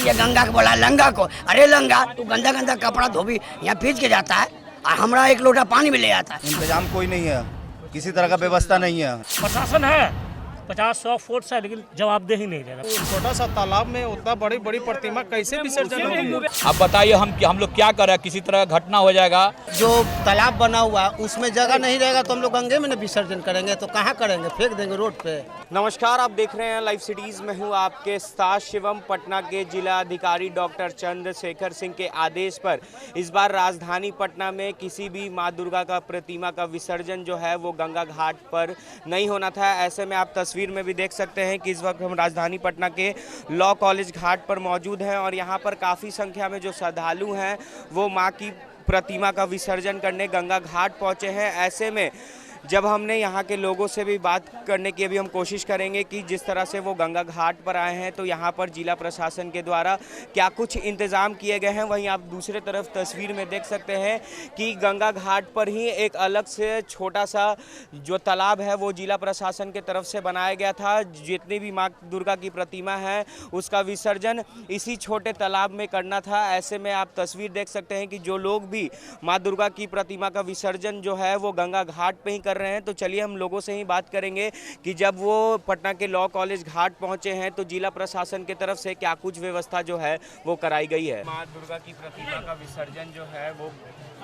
ये गंगा को बोला लंगा को, अरे लंगा तू गंदा गंदा कपड़ा धोबी यहाँ भीज के जाता है और हमारा एक लोटा पानी भी ले आता है। इंतजाम कोई नहीं है, किसी तरह का व्यवस्था नहीं है। प्रशासन है 50-100 फोर्स है लेकिन जवाबदेही नहीं दे रहा। छोटा सा तालाब में उतना बड़ी बड़ी प्रतिमा कैसे विसर्जन होगी? अब बताइए हम लोग क्या करें, किसी तरह घटना हो जाएगा। जो तालाब बना हुआ है उसमें जगह नहीं रहेगा तो हम लोग गंगे में न विसर्जन करेंगे, तो कहाँ करेंगे, फेंक देंगे रोड पे। नमस्कार, आप देख रहे हैं लाइव सिटीज में हूँ आपके साथ शिवम। पटना के जिला अधिकारी डॉक्टर चंद्रशेखर सिंह के आदेश पर इस बार राजधानी पटना में किसी भी माँ दुर्गा का प्रतिमा का विसर्जन जो है वो गंगा घाट पर नहीं होना था। ऐसे में आप तस्वीर में भी देख सकते हैं कि इस वक्त हम राजधानी पटना के लॉ कॉलेज घाट पर मौजूद हैं और यहाँ पर काफ़ी संख्या में जो श्रद्धालु हैं वो माँ की प्रतिमा का विसर्जन करने गंगा घाट पहुँचे हैं। ऐसे में जब हमने यहाँ के लोगों से भी बात करने की अभी हम कोशिश करेंगे कि जिस तरह से वो गंगा घाट पर आए हैं तो यहाँ पर जिला प्रशासन के द्वारा क्या कुछ इंतज़ाम किए गए हैं। वहीं आप दूसरे तरफ तस्वीर में देख सकते हैं कि गंगा घाट पर ही एक अलग से छोटा सा जो तालाब है वो जिला प्रशासन के तरफ से बनाया गया था। जितनी भी माँ दुर्गा की प्रतिमा है उसका विसर्जन इसी छोटे तालाब में करना था। ऐसे में आप तस्वीर देख सकते हैं कि जो लोग भी माँ दुर्गा की प्रतिमा का विसर्जन जो है वो गंगा घाट पर ही कर रहे हैं। तो चलिए हम लोगों से ही बात करेंगे कि जब वो पटना के लॉ कॉलेज घाट पहुंचे हैं तो जिला प्रशासन की तरफ से क्या कुछ व्यवस्था जो है वो कराई गई है। मां दुर्गा की प्रतिमा का विसर्जन जो है वो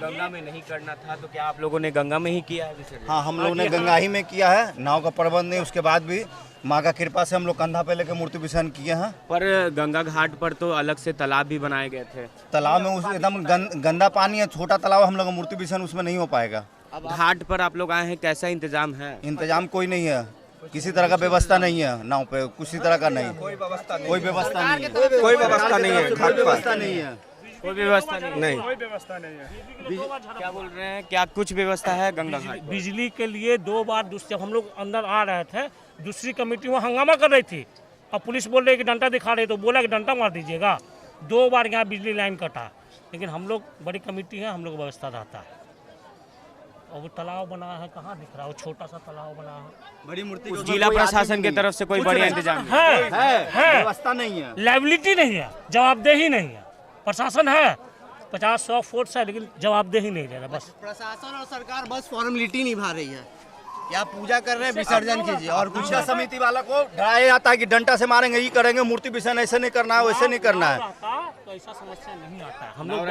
गंगा में नहीं करना था, तो क्या आप लोगों ने गंगा में ही किया है विसर्जन? हाँ, हम लोगों ने गंगा ही में किया है, नाव का प्रबंध नहीं। उसके बाद भी माँ का कृपा से हम लोग कंधा पे लेकर मूर्ति विसर्जन किए हैं। पर गंगा घाट पर तो अलग से तालाब भी बनाए गए थे। तालाब में उस एकदम गंदा पानी है, छोटा तालाब, हम लोग का मूर्ति विसर्जन उसमें नहीं हो पाएगा। घाट पर आप लोग आए हैं, कैसा इंतजाम है? इंतजाम कोई नहीं है, किसी तरह का व्यवस्था नहीं है नाव पे, किसी तरह का नहीं, कोई व्यवस्था नहीं है, कोई व्यवस्था नहीं है घाट पर, कोई व्यवस्था नहीं है, कोई व्यवस्था नहीं है। क्या बोल रहे हैं, क्या कुछ व्यवस्था है गंगा घाट? बिजली के लिए 2 बार जब हम लोग अंदर आ रहे थे दूसरी कमेटी वहाँ हंगामा कर रही थी और पुलिस बोल रही कि डंडा दिखा रही, तो बोला कि डंडा मार दीजिएगा। 2 बार यहाँ बिजली लाइन कटा, लेकिन हम लोग बड़ी कमेटी है, हम लोग व्यवस्था रहता है। और वो तालाब बना है, कहाँ दिख रहा है, वो छोटा सा तालाब बना है। बड़ी मूर्ति जिला प्रशासन की तरफ से कोई बढ़िया इंतजाम है, व्यवस्था नहीं है, लाइबिलिटी नहीं है, जवाबदेही नहीं है। प्रशासन है 50-100 फोर्स है लेकिन जवाबदेही नहीं दे रहा। बस प्रशासन और सरकार बस फॉर्मेलिटी निभा रही है। क्या पूजा कर रहे हैं, विसर्जन कीजिए। और कुछ पूजा समिति वाला को डराया जाता है कि डंडा से मारेंगे, ये करेंगे, मूर्ति विसर्जन ऐसे नहीं करना है, वैसे नहीं करना है। तो ऐसा समस्या नहीं आता है। हम लोग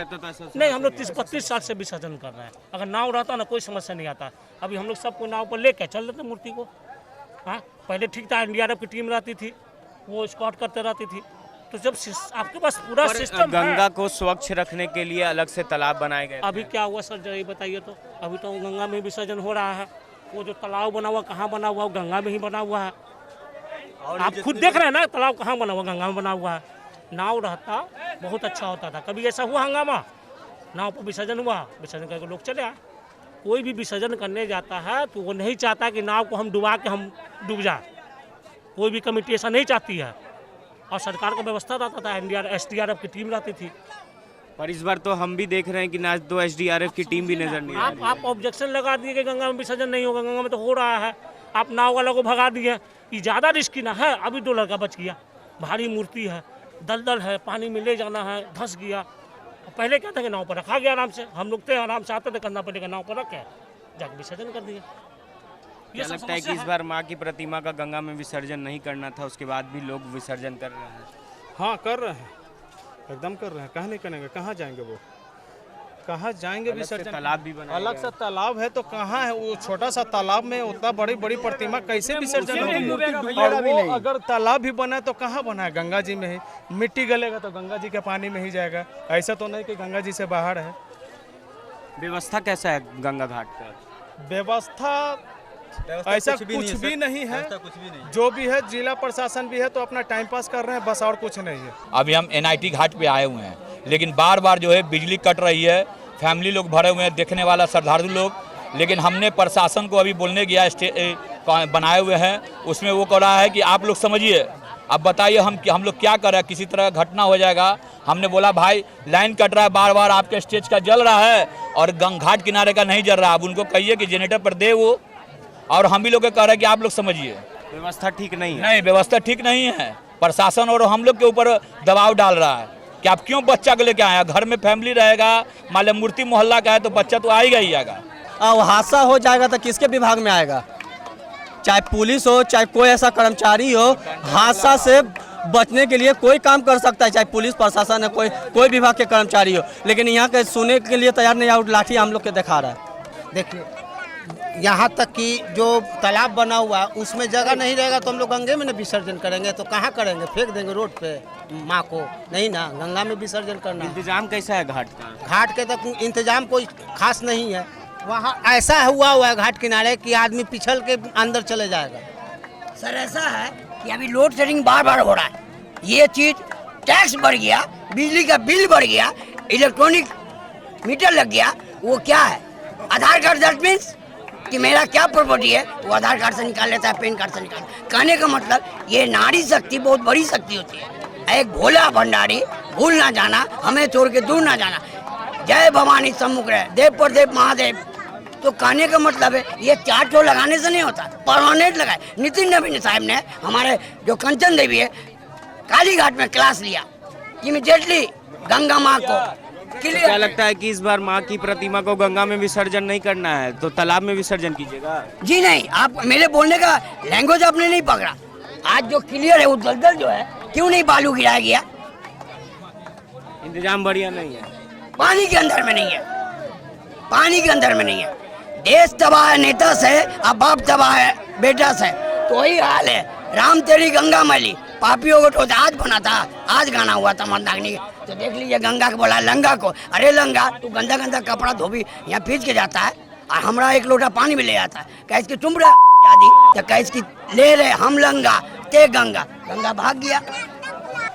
नहीं, हम लोग 30-32 साल से विसर्जन कर रहे हैं। अगर नाव रहता ना कोई समस्या नहीं आता। अभी हम लोग सबको नाव पर लेके चल लेते मूर्ति को। हाँ, पहले ठीक था, NDRF की टीम रहती थी, वो स्कॉट करते रहती थी। तो जब आपके पास पूरा सिस्टम गंगा को स्वच्छ रखने के लिए अलग से तालाब बनाए गए, अभी क्या हुआ सर जरा बताइए तो। अभी तो गंगा में विसर्जन हो रहा है। वो जो तालाब बना हुआ कहाँ बना हुआ, गंगा में ही बना हुआ है। आप खुद देख रहे हैं ना तालाब कहाँ बना हुआ, गंगा में बना हुआ है। नाव रहता बहुत अच्छा होता था। कभी ऐसा हुआ हंगामा, नाव पर विसर्जन हुआ, विसर्जन करके लोग चले आए। कोई भी विसर्जन करने जाता है तो वो नहीं चाहता कि नाव को हम डुबा के हम डूब जाए। कोई भी कमेटी ऐसा नहीं चाहती है। और सरकार का व्यवस्था रहता था, SDRF की टीम रहती थी। पर इस बार तो हम भी देख रहे हैं कि ना तो SDRF की टीम भी नजर नहीं आ रही है। आप ऑब्जेक्शन लगा दिए कि गंगा में विसर्जन नहीं होगा, गंगा में तो हो रहा है। आप नाव वालों को भगा दिए। ये ज़्यादा रिस्की ना है। अभी 2 लड़का बच गया, भारी मूर्ति है, दलदल है, पानी में ले जाना है, धंस गया। पहले क्या था कि नाव पर रखा गया आराम से, हम लोग थे आराम से आते थे, कंधा पर लेकर नाव पर रखे जाकर विसर्जन कर दिया। क्या लगता है कि इस बार माँ की प्रतिमा का गंगा में विसर्जन नहीं करना था, उसके बाद भी लोग विसर्जन कर रहे हैं? हाँ, कर रहे हैं, एकदम कर रहे हैं। कहाँ नहीं करेंगे, कहाँ जाएंगे, वो कहाँ जाएंगे विसर्जन? तालाब भी बना, अलग सा तालाब है तो कहाँ है? वो छोटा सा तालाब में उतना बड़ी बड़ी प्रतिमा कैसे विसर्जन होगी? और वो अगर तालाब भी बना है तो कहाँ बना है? गंगा जी में ही। मिट्टी गलेगा तो गंगा जी के पानी में ही जाएगा। ऐसा तो नहीं कि गंगा जी से बाहर है। व्यवस्था कैसा है गंगा घाट पर? व्यवस्था ऐसा कुछ भी नहीं है। जो भी है जिला प्रशासन भी है तो अपना टाइम पास कर रहे हैं, बस और कुछ नहीं है। अभी हम NIT घाट पे आए हुए हैं, लेकिन बार बार जो है बिजली कट रही है, फैमिली लोग भरे हुए हैं, देखने वाला श्रद्धालु लोग। लेकिन हमने प्रशासन को अभी बोलने गया, बनाए हुए हैं, उसमें वो कह रहा है कि आप लोग समझिए। अब बताइए हम लोग क्या करें, किसी तरह घटना हो जाएगा। हमने बोला भाई लाइन कट रहा है, बार बार आपके स्टेज का जल रहा है और घाट किनारे का नहीं जल रहा। अब उनको कहिए कि जनरेटर पर दे वो, और हम भी लोग कह रहे हैं कि आप लोग समझिए। व्यवस्था ठीक नहीं है। नहीं, व्यवस्था ठीक नहीं है। प्रशासन और हम लोग के ऊपर दबाव डाल रहा है कि आप क्यों बच्चा को लेके आया। घर में फैमिली रहेगा, मान लो मूर्ति मोहल्ला का है तो बच्चा तो आएगा ही आएगा। अब हादसा हो जाएगा तो किसके विभाग में आएगा? चाहे पुलिस हो, चाहे कोई ऐसा कर्मचारी हो, हादसा से बचने के लिए कोई काम कर सकता है, चाहे पुलिस प्रशासन है, कोई विभाग के कर्मचारी हो, लेकिन यहाँ के सुनने के लिए तैयार नहीं, और लाठी हम लोग के दिखा रहा है। देखिए यहाँ तक कि जो तालाब बना हुआ है उसमें जगह नहीं रहेगा तो हम लोग गंगे में न विसर्जन करेंगे, तो कहाँ करेंगे? फेंक देंगे रोड पे माँ को? नहीं ना, गंगा में विसर्जन करना है। इंतजाम कैसा है घाट का? घाट के तक इंतजाम कोई खास नहीं है। वहाँ ऐसा हुआ है घाट किनारे कि आदमी पिछल के अंदर चले जाएगा। सर ऐसा है कि अभी लोड शेडिंग बार बार हो रहा है, ये चीज टैक्स बढ़ गया, बिजली का बिल बढ़ गया, इलेक्ट्रॉनिक मीटर लग गया। वो क्या है? आधार कार्ड दैट मीन्स कि मेरा क्या प्रॉपर्टी है वो आधार कार्ड से निकाल लेता है, पैन कार्ड से निकाल। कहने का मतलब ये नारी शक्ति बहुत बड़ी शक्ति होती है। एक भोला भंडारी भूल ना जाना, हमें छोड़ के दूर ना जाना, जय भवानी सम्मुख रहे, देव पर देव महादेव। तो कहने का मतलब है ये 4 ठो लगाने से नहीं होता, परमानेंट लगाए। नितिन नवीन साहब ने हमारे जो कंचन देवी है काली घाट में क्लास लिया, इमीडिएटली गंगा माँ को क्लियर। क्या लगता है कि इस बार माँ की प्रतिमा को गंगा में विसर्जन नहीं करना है तो तालाब में विसर्जन कीजिएगा? जी नहीं, आप मेरे बोलने का लैंग्वेज आपने नहीं पकड़ा। आज जो क्लियर है वो दलदल जो है, क्यों नहीं बालू गिराया गया? इंतजाम बढ़िया नहीं है, पानी के अंदर में नहीं है, पानी के अंदर में नहीं है। देश तबाह है नेता से, अब बाप तबाह है बेटा से, तो वही हाल है। राम तेरी गंगा मैली, पापियों को तो आज बना था, आज गाना हुआ था मंदाकिनी। तो देख लीजिए गंगा को बोला लंगा को, अरे लंगा तू गंदा गंदा कपड़ा धोबी यहाँ पीछ के जाता है और हमरा एक लोटा पानी भी ले आता है। कह इसकी तुम आदि तो कह इसकी ले रहे हम लंगा ते गंगा, गंगा भाग गया।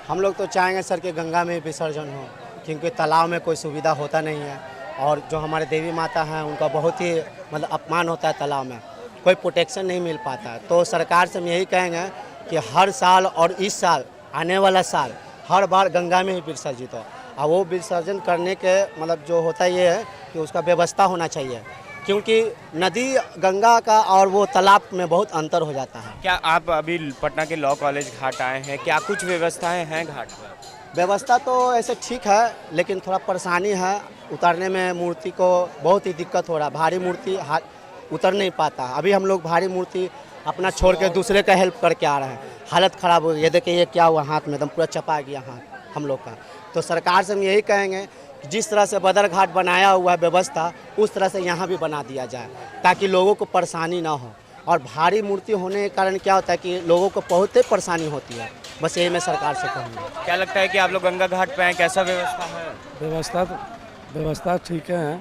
हम लोग तो चाहेंगे सर कि गंगा में विसर्जन हो, क्योंकि तालाब में कोई सुविधा होता नहीं है और जो हमारे देवी माता हैं उनका बहुत ही मतलब अपमान होता है, तालाब में कोई प्रोटेक्शन नहीं मिल पाता है। तो सरकार से हम यही कहेंगे कि हर साल और इस साल आने वाला साल हर बार गंगा में ही विसर्जित हो, और वो विसर्जन करने के मतलब जो होता ये है कि उसका व्यवस्था होना चाहिए, क्योंकि नदी गंगा का और वो तालाब में बहुत अंतर हो जाता है। क्या आप अभी पटना के लॉ कॉलेज घाट आए हैं, क्या कुछ व्यवस्थाएं हैं घाट पर? व्यवस्था तो ऐसे ठीक है, लेकिन थोड़ा परेशानी है उतारने में। मूर्ति को बहुत ही दिक्कत हो रहा है, भारी मूर्ति उतर नहीं पाता। अभी हम लोग भारी मूर्ति अपना छोड़ के दूसरे का हेल्प करके आ रहे हैं, हालत ख़राब हो गई। ये देखिए ये क्या हुआ, हाथ में एकदम पूरा चपा गया हाथ हम लोग का। तो सरकार से हम यही कहेंगे कि जिस तरह से बदर घाट बनाया हुआ है व्यवस्था, उस तरह से यहाँ भी बना दिया जाए ताकि लोगों को परेशानी ना हो। और भारी मूर्ति होने के कारण क्या होता है कि लोगों को बहुत ही परेशानी होती है। बस यही मैं सरकार से कहूँगा। क्या लगता है कि आप लोग गंगा घाट पे आए, कैसा व्यवस्था है? व्यवस्था ठीक है,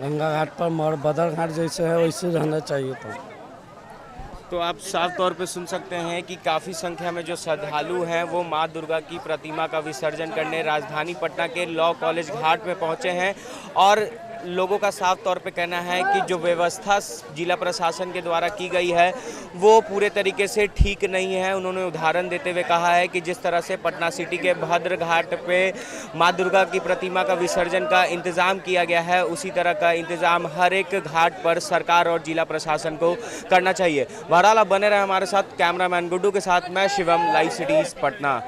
गंगा घाट पर बदर घाट जैसे है वैसे रहना चाहिए। तो आप साफ तौर पे सुन सकते हैं कि काफ़ी संख्या में जो श्रद्धालु हैं वो माँ दुर्गा की प्रतिमा का विसर्जन करने राजधानी पटना के लॉ कॉलेज घाट में पहुंचे हैं। और लोगों का साफ तौर पे कहना है कि जो व्यवस्था जिला प्रशासन के द्वारा की गई है वो पूरे तरीके से ठीक नहीं है। उन्होंने उदाहरण देते हुए कहा है कि जिस तरह से पटना सिटी के भद्र घाट पे माँ दुर्गा की प्रतिमा का विसर्जन का इंतज़ाम किया गया है, उसी तरह का इंतज़ाम हर एक घाट पर सरकार और जिला प्रशासन को करना चाहिए। बहरहाल आप बने रहे हमारे साथ, कैमरामैन गुड्डू के साथ मैं शिवम, लाइव सिटीज़ पटना।